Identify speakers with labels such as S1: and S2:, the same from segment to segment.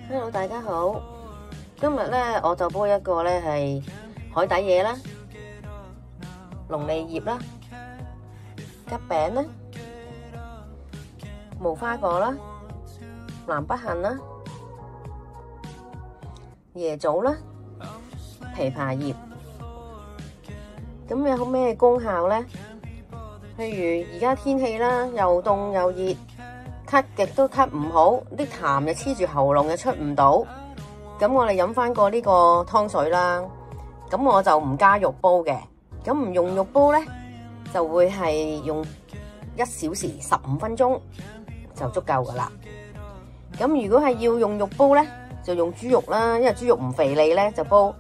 S1: Hello， 大家好。今日咧我就煲一個咧係海底嘢啦、龍脷葉啦、吉餅啦、無花果啦、南北杏啦、椰棗啦、枇杷葉。咁有咩功效咧？譬如而家天氣啦，又凍又熱，咳極都咳唔好，啲痰又黐住喉嚨又出唔到。咁我哋飲翻個呢個湯水啦。咁我就唔加肉煲嘅。咁唔用肉煲咧，就會係用1小時15分鐘就足夠噶啦。咁如果係要用肉煲咧，就用豬肉啦，因為豬肉唔肥膩咧，就煲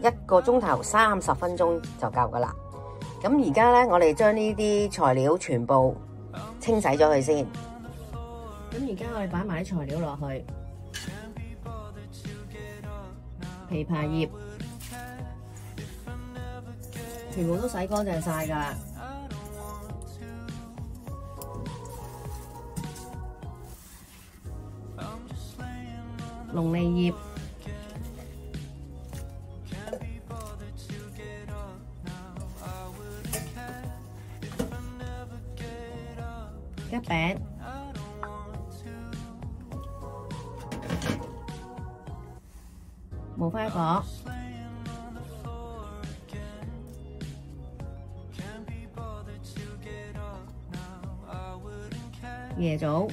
S1: 1個鐘頭30分鐘就夠噶啦。咁而家咧，我哋將呢啲材料全部清洗咗佢先。咁而家我哋擺埋啲材料落去，枇杷葉全部都洗乾淨晒噶啦。龍脷葉、吉餅、無花果、椰棗、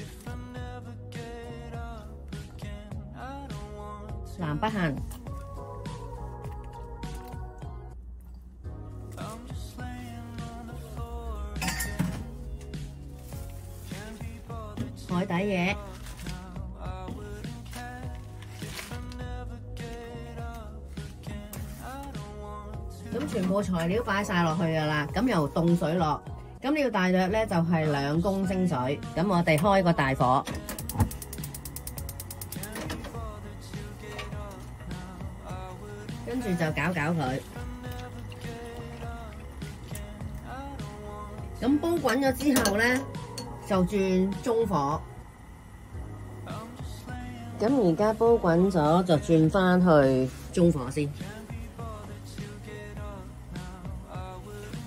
S1: 南北杏、海底嘢、咁全部材料擺晒落去噶啦。咁由凍水落，咁呢個大約咧就係2公升水。咁我哋開個大火，跟住就攪攪佢。咁煲滾咗之後咧，就轉中火。咁而家煲滾咗，就轉翻去中火先。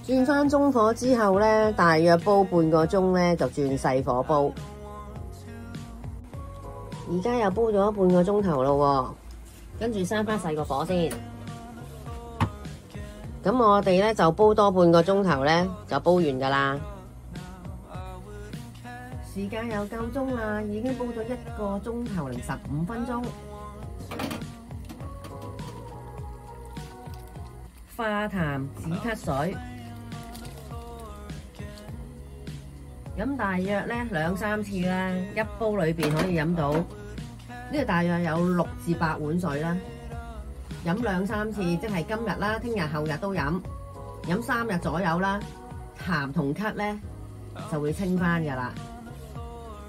S1: 轉翻中火之後咧，大約煲半個鐘咧，就轉細火煲。而家又煲咗半個鐘頭咯，跟住閂翻細個火先。咁我哋咧就煲多半個鐘頭咧，就煲完噶啦。時間又夠鐘啦，已經煲咗1個鐘頭零15分鐘。化痰止咳水，飲大約咧2、3次啦，一煲裏邊可以飲到呢個大約有6至8碗水啦。飲2、3次，即係今日啦、聽日、後日都飲3日左右啦，痰同咳咧就會清翻噶啦。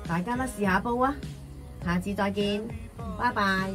S1: 大家都試下煲啊！下次再見，拜拜。